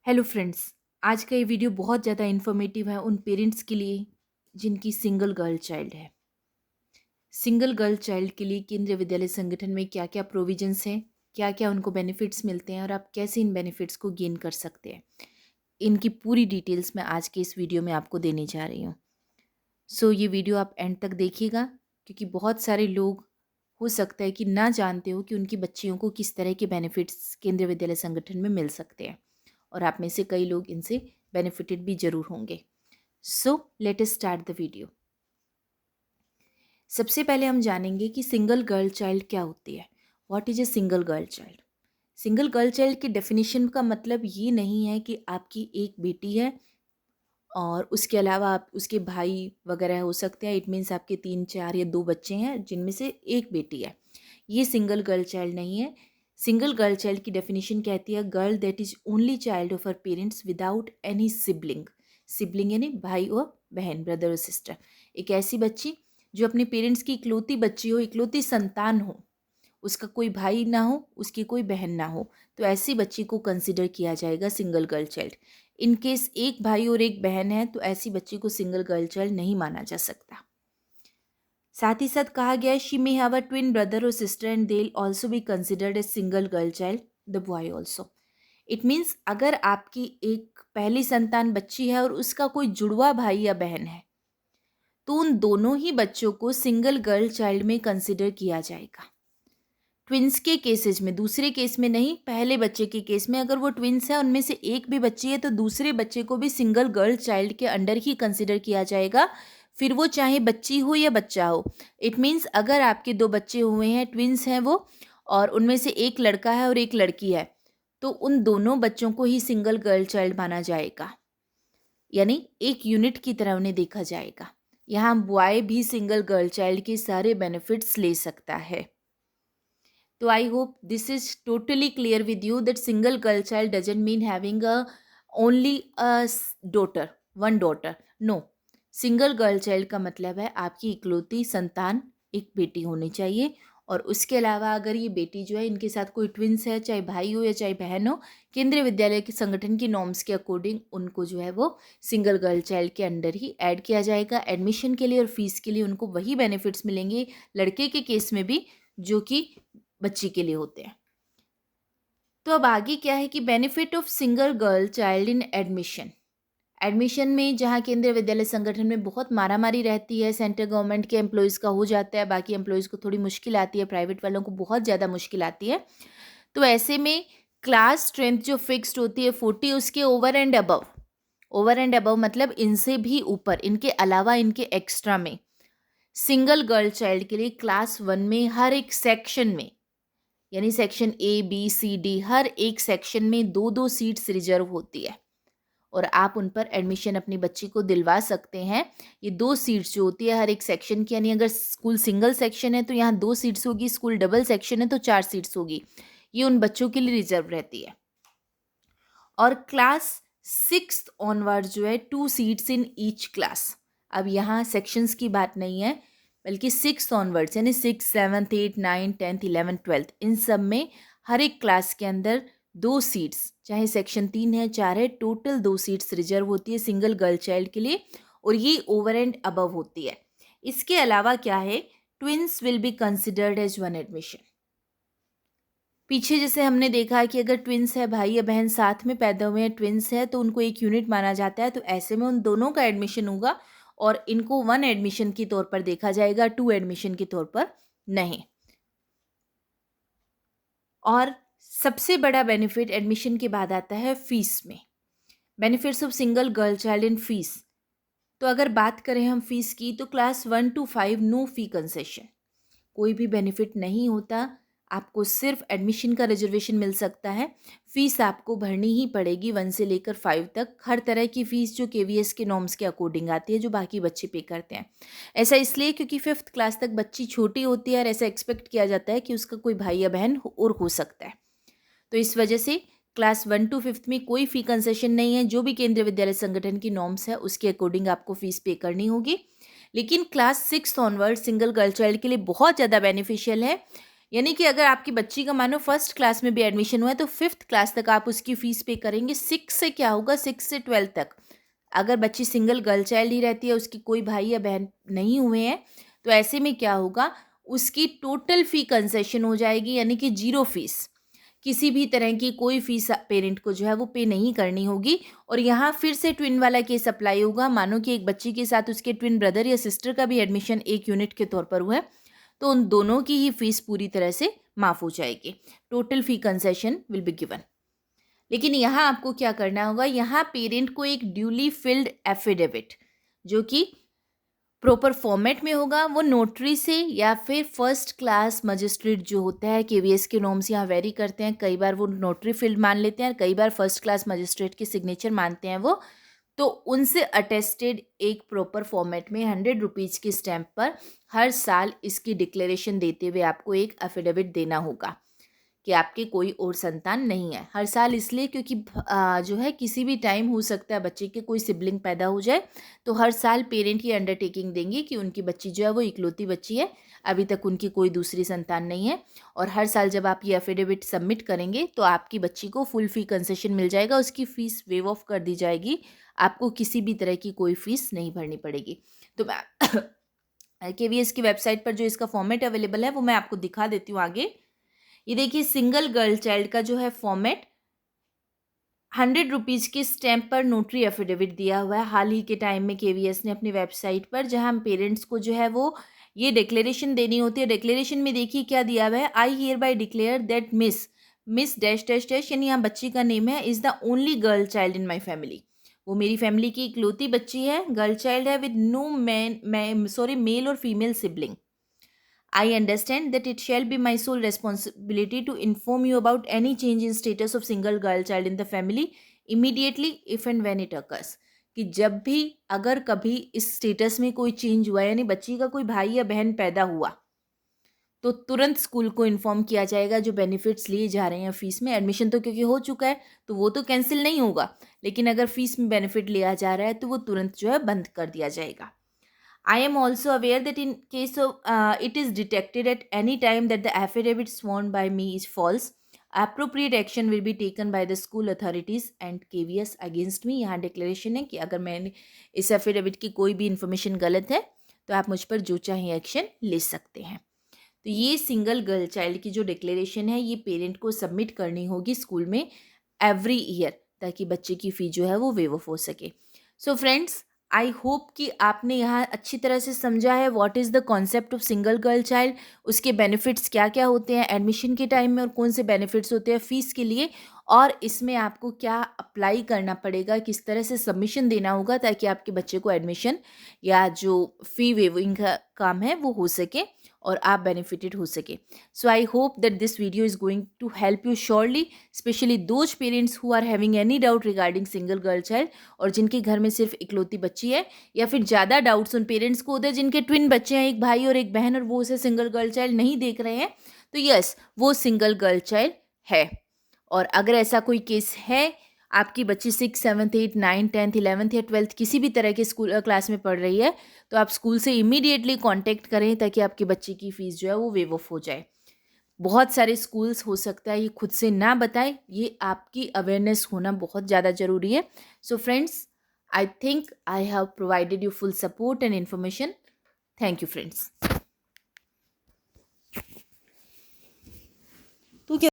Hello friends. आज का ये वीडियो बहुत ज़्यादा इन्फॉर्मेटिव है उन पेरेंट्स के लिए जिनकी सिंगल गर्ल चाइल्ड है। सिंगल गर्ल चाइल्ड के लिए केंद्रीय विद्यालय संगठन में क्या क्या प्रोविजंस हैं, क्या क्या उनको बेनिफिट्स मिलते हैं और आप कैसे इन बेनिफिट्स को गेन कर सकते हैं, इनकी पूरी डिटेल्स मैं आज के इस वीडियो में आपको देने जा रही हूँ। सो ये वीडियो आप एंड तक देखिएगा, क्योंकि बहुत सारे लोग हो सकता है कि ना जानते हो कि उनकी बच्चियों को किस तरह के बेनिफिट्स केंद्रीय विद्यालय संगठन में मिल सकते हैं, और आप में से कई लोग इनसे बेनिफिटेड भी जरूर होंगे। So let us start the video. सबसे पहले हम जानेंगे कि सिंगल गर्ल चाइल्ड क्या होती है। What is a single girl child? Single girl child की डेफिनेशन का मतलब ये नहीं है कि आपकी एक बेटी है और उसके अलावा आप उसके भाई वगैरह हो सकते हैं। इट मीन्स आपके 3 4 या 2 बच्चे हैं जिनमें से एक बेटी है। ये सिंगल गर्ल चाइल्ड नहीं है। सिंगल गर्ल चाइल्ड की डेफिनेशन कहती है girl that is only child of her parents without any sibling. Sibling यानी भाई और बहन, ब्रदर और सिस्टर। एक ऐसी बच्ची जो अपने पेरेंट्स की इकलौती बच्ची हो, इकलौती संतान हो, उसका कोई भाई ना हो, उसकी कोई बहन ना हो, तो ऐसी बच्ची को कंसिडर किया जाएगा single girl child. In case एक भाई और एक बहन है तो ऐसी बच्ची को सिंगल गर्ल चाइल्ड नहीं माना जा सकता। साथ ही साथ कहा गया है she may have a twin brother और sister and they also be considered a single girl child, the boy also. It means अगर आपकी एक पहली संतान बच्ची है और उसका कोई जुड़वा भाई या बहन है तो उन दोनों ही बच्चों को सिंगल गर्ल चाइल्ड में कंसिडर किया जाएगा। ट्विंस के केसेस में, दूसरे केस में नहीं, पहले बच्चे के केस में अगर वो ट्विंस है, उनमें से एक भी बच्ची है, तो दूसरे बच्चे को भी सिंगल गर्ल चाइल्ड के अंडर ही कंसिडर किया जाएगा, फिर वो चाहे बच्ची हो या बच्चा हो। इट मीन्स अगर आपके 2 बच्चे हुए हैं, ट्विंस हैं वो, और उनमें से एक लड़का है और एक लड़की है, तो उन दोनों बच्चों को ही सिंगल गर्ल चाइल्ड माना जाएगा, यानी एक यूनिट की तरह उन्हें देखा जाएगा। यहाँ बॉय भी सिंगल गर्ल चाइल्ड के सारे बेनिफिट्स ले सकता है। तो I hope this is totally clear with you that single girl child doesn't mean having a only a daughter, one daughter. No, single girl child का मतलब है आपकी इकलौती संतान एक बेटी होनी चाहिए, और उसके अलावा अगर ये बेटी जो है इनके साथ कोई ट्विंस है, चाहे भाई हो या चाहे बहन हो, केंद्रीय विद्यालय के संगठन की नॉर्म्स के अकॉर्डिंग उनको जो है वो सिंगल गर्ल चाइल्ड के अंडर ही ऐड किया जाएगा। एडमिशन के लिए और फीस के लिए उनको वही बेनिफिट्स मिलेंगे लड़के के केस में भी जो कि बच्ची के लिए होते हैं। तो अब आगे क्या है कि benefit of single girl child in admission. Admission में जहाँ केंद्रीय विद्यालय संगठन में बहुत मारामारी रहती है, सेंट्रल गवर्नमेंट के एम्प्लॉयज़ का हो जाता है, बाकी एम्प्लॉयज़ को थोड़ी मुश्किल आती है, प्राइवेट वालों को बहुत ज़्यादा मुश्किल आती है। तो ऐसे में क्लास स्ट्रेंथ जो फिक्स्ड होती है 40, उसके over and above, over and above मतलब इनसे भी ऊपर, इनके अलावा, इनके एक्स्ट्रा में सिंगल गर्ल चाइल्ड के लिए क्लास 1 में हर एक सेक्शन में, यानी section A B C D, हर एक सेक्शन में 2 2 सीट्स रिजर्व होती है और आप उन पर एडमिशन अपनी बच्ची को दिलवा सकते हैं। ये 2 सीट्स जो होती है हर एक सेक्शन की, यानी अगर स्कूल सिंगल सेक्शन है तो यहाँ 2 सीट्स होगी, स्कूल डबल सेक्शन है तो 4 सीट्स होगी। ये उन बच्चों के लिए रिजर्व रहती है। और क्लास 6 ऑनवर्ड जो है 2 सीट्स इन ईच क्लास। अब यहाँ सेक्शंस की बात नहीं है, बल्कि 6 ऑनवर्ड्स यानी 6 7 8 9 10 11 12, इन सब में हर एक क्लास के अंदर 2 सीट्स, चाहे सेक्शन 3 है 4 है, टोटल 2 सीट्स रिजर्व होती है सिंगल गर्ल चाइल्ड के लिए, और ये ओवर एंड अबव होती है। इसके अलावा क्या है, twins will be considered as one admission. पीछे जैसे हमने देखा है कि अगर ट्विंस है, भाई या बहन साथ में पैदा हुए हैं, ट्विंस है, तो उनको एक यूनिट माना जाता है, तो ऐसे में उन दोनों का एडमिशन होगा और इनको 1 एडमिशन के तौर पर देखा जाएगा, 2 एडमिशन के तौर पर नहीं। और सबसे बड़ा बेनिफिट एडमिशन के बाद आता है फीस में। Benefits of single girl child in fees. तो अगर बात करें हम फीस की, तो class 1 to 5 no fee concession, कोई भी बेनिफिट नहीं होता, आपको सिर्फ एडमिशन का रिजर्वेशन मिल सकता है। फीस आपको भरनी ही पड़ेगी 1 से लेकर 5 तक, हर तरह की फ़ीस जो केवीएस के नॉर्म्स के अकॉर्डिंग आती है, जो बाकी बच्चे पे करते हैं। ऐसा इसलिए क्योंकि 5th क्लास तक बच्ची छोटी होती है और ऐसा एक्सपेक्ट किया जाता है कि उसका कोई भाई या बहन और हो सकता है, तो इस वजह से क्लास 1 to 5th में कोई फ़ी कंसेशन नहीं है। जो भी केंद्रीय विद्यालय संगठन की नॉर्म्स है उसके अकॉर्डिंग आपको फ़ीस पे करनी होगी। लेकिन class 6 onward single girl child के लिए बहुत ज़्यादा बेनिफिशियल है, यानी कि अगर आपकी बच्ची का मानो फर्स्ट क्लास में भी एडमिशन हुआ है तो फिफ्थ क्लास तक आप उसकी फ़ीस पे करेंगे। 6 से क्या होगा, 6 से 12 तक। अगर बच्ची सिंगल गर्ल चाइल्ड ही रहती है, उसकी कोई भाई या बहन नहीं हुए हैं, तो ऐसे में क्या होगा, उसकी टोटल फ़ी कंसेशन हो जाएगी, यानी कि ज़ीरो फ़ीस। किसी भी तरह की कोई फ़ीस पेरेंट को जो है वो पे नहीं करनी होगी। और यहाँ फिर से ट्विन वाला केस अप्लाई होगा। मानो कि एक बच्ची के साथ उसके ट्विन ब्रदर या सिस्टर का भी एडमिशन एक यूनिट के तौर पर हुआ है, तो उन दोनों की ही फ़ीस पूरी तरह से माफ़ हो जाएगी। Total fee concession will be given. लेकिन यहाँ आपको क्या करना होगा, यहाँ पेरेंट को एक ड्यूली फिल्ड एफिडेविट जो कि प्रॉपर फॉर्मेट में होगा, वो नोटरी से या फिर फर्स्ट क्लास मजिस्ट्रेट जो होता है, केवीएस के नॉर्म्स यहाँ वेरी करते हैं, कई बार वो नोटरी फील्ड मान लेते हैं, कई बार फर्स्ट क्लास मजिस्ट्रेट के सिग्नेचर मानते हैं वो, तो उनसे अटेस्टेड एक प्रॉपर फॉर्मेट में 100 रुपीज़ की स्टैंप पर हर साल इसकी डिक्लेरेशन देते हुए आपको एक एफिडेविट देना होगा कि आपके कोई और संतान नहीं है। हर साल इसलिए क्योंकि जो है किसी भी टाइम हो सकता है बच्चे के कोई सिबलिंग पैदा हो जाए, तो हर साल पेरेंट ये अंडरटेकिंग देंगे कि उनकी बच्ची जो है वो इकलौती बच्ची है, अभी तक उनकी कोई दूसरी संतान नहीं है। और हर साल जब आप ये एफिडेविट सबमिट करेंगे तो आपकी बच्ची को फुल फ़ी कंसेशन मिल जाएगा, उसकी फ़ीस वेव ऑफ कर दी जाएगी, आपको किसी भी तरह की कोई फ़ीस नहीं भरनी पड़ेगी। तो मैं केवीएस की वेबसाइट पर जो इसका फॉर्मेट अवेलेबल है वो मैं आपको दिखा देती हूँ आगे। ये देखिए, सिंगल गर्ल चाइल्ड का जो है फॉर्मेट 100 रुपीज़ के स्टैंप पर नोटरी एफिडेविट दिया हुआ है हाल ही के टाइम में केवीएस ने अपनी वेबसाइट पर, जहां हम पेरेंट्स को जो है वो ये डिक्लेरेशन देनी होती है। डिक्लेरेशन में देखिए क्या दिया हुआ है, I hear bye declare that miss miss dash dash dash, यानी यहाँ बच्ची का नेम है, is the only girl child in my family. वो मेरी फैमिली की इकलौती बच्ची है, गर्ल चाइल्ड है, विद नो मेल और female sibling. I understand that it shall be my sole responsibility to inform you about any change in status of single girl child in the family immediately if and when it occurs। कि जब भी अगर कभी इस status में कोई change हुआ, यानी बच्ची का कोई भाई या बहन पैदा हुआ, तो तुरंत स्कूल को इन्फॉर्म किया जाएगा। जो बेनिफिट्स लिए जा रहे हैं फीस में, एडमिशन तो क्योंकि हो चुका है तो वो तो कैंसिल नहीं होगा, लेकिन अगर फीस में बेनिफिट लिया जा रहा है तो वो तुरंत जो है बंद कर दिया जाएगा। I am also aware that in case of it is detected at any time that the affidavit sworn by me is false, appropriate action will be taken by the school authorities and KVS against me। यहाँ declaration है कि अगर मैंने इस affidavit की कोई भी information गलत है तो आप मुझ पर जो चाहे एक्शन ले सकते हैं। तो ये सिंगल गर्ल चाइल्ड की जो डिक्लेरेशन है ये पेरेंट को सबमिट करनी होगी स्कूल में एवरी ईयर, ताकि बच्चे की फ़ी जो है वो वेव ऑफ हो सके। सो फ्रेंड्स, आई होप कि आपने यहाँ अच्छी तरह से समझा है what is the concept of single girl child, उसके बेनिफिट्स क्या क्या होते हैं एडमिशन के टाइम में और कौन से बेनिफिट्स होते हैं फ़ीस के लिए, और इसमें आपको क्या अप्लाई करना पड़ेगा, किस तरह से सबमिशन देना होगा ताकि आपके बच्चे को एडमिशन या जो फ़ी वेविंग का काम है वो हो सके और आप बेनिफिटेड हो सके। So I hope that this video is going to help you surely, specially those parents who are having any doubt regarding single girl child, और जिनके घर में सिर्फ इकलौती बच्ची है, या फिर ज़्यादा डाउट्स उन पेरेंट्स को होते हैं जिनके ट्विन बच्चे हैं, एक भाई और एक बहन, और वो उसे सिंगल गर्ल चाइल्ड नहीं देख रहे हैं, तो यस, वो सिंगल गर्ल चाइल्ड है। और अगर ऐसा कोई केस है, आपकी बच्ची 6, 7, 8, 9, 10, 11 या 12 किसी भी तरह के स्कूल क्लास में पढ़ रही है, तो आप स्कूल से इमीडिएटली कांटेक्ट करें ताकि आपके बच्चे की फ़ीस जो है वो वेव ऑफ हो जाए। बहुत सारे स्कूल्स हो सकता है ये खुद से ना बताएं, ये आपकी अवेयरनेस होना बहुत ज़्यादा ज़रूरी है। So friends, I think I have provided you full support and information. Thank you friends.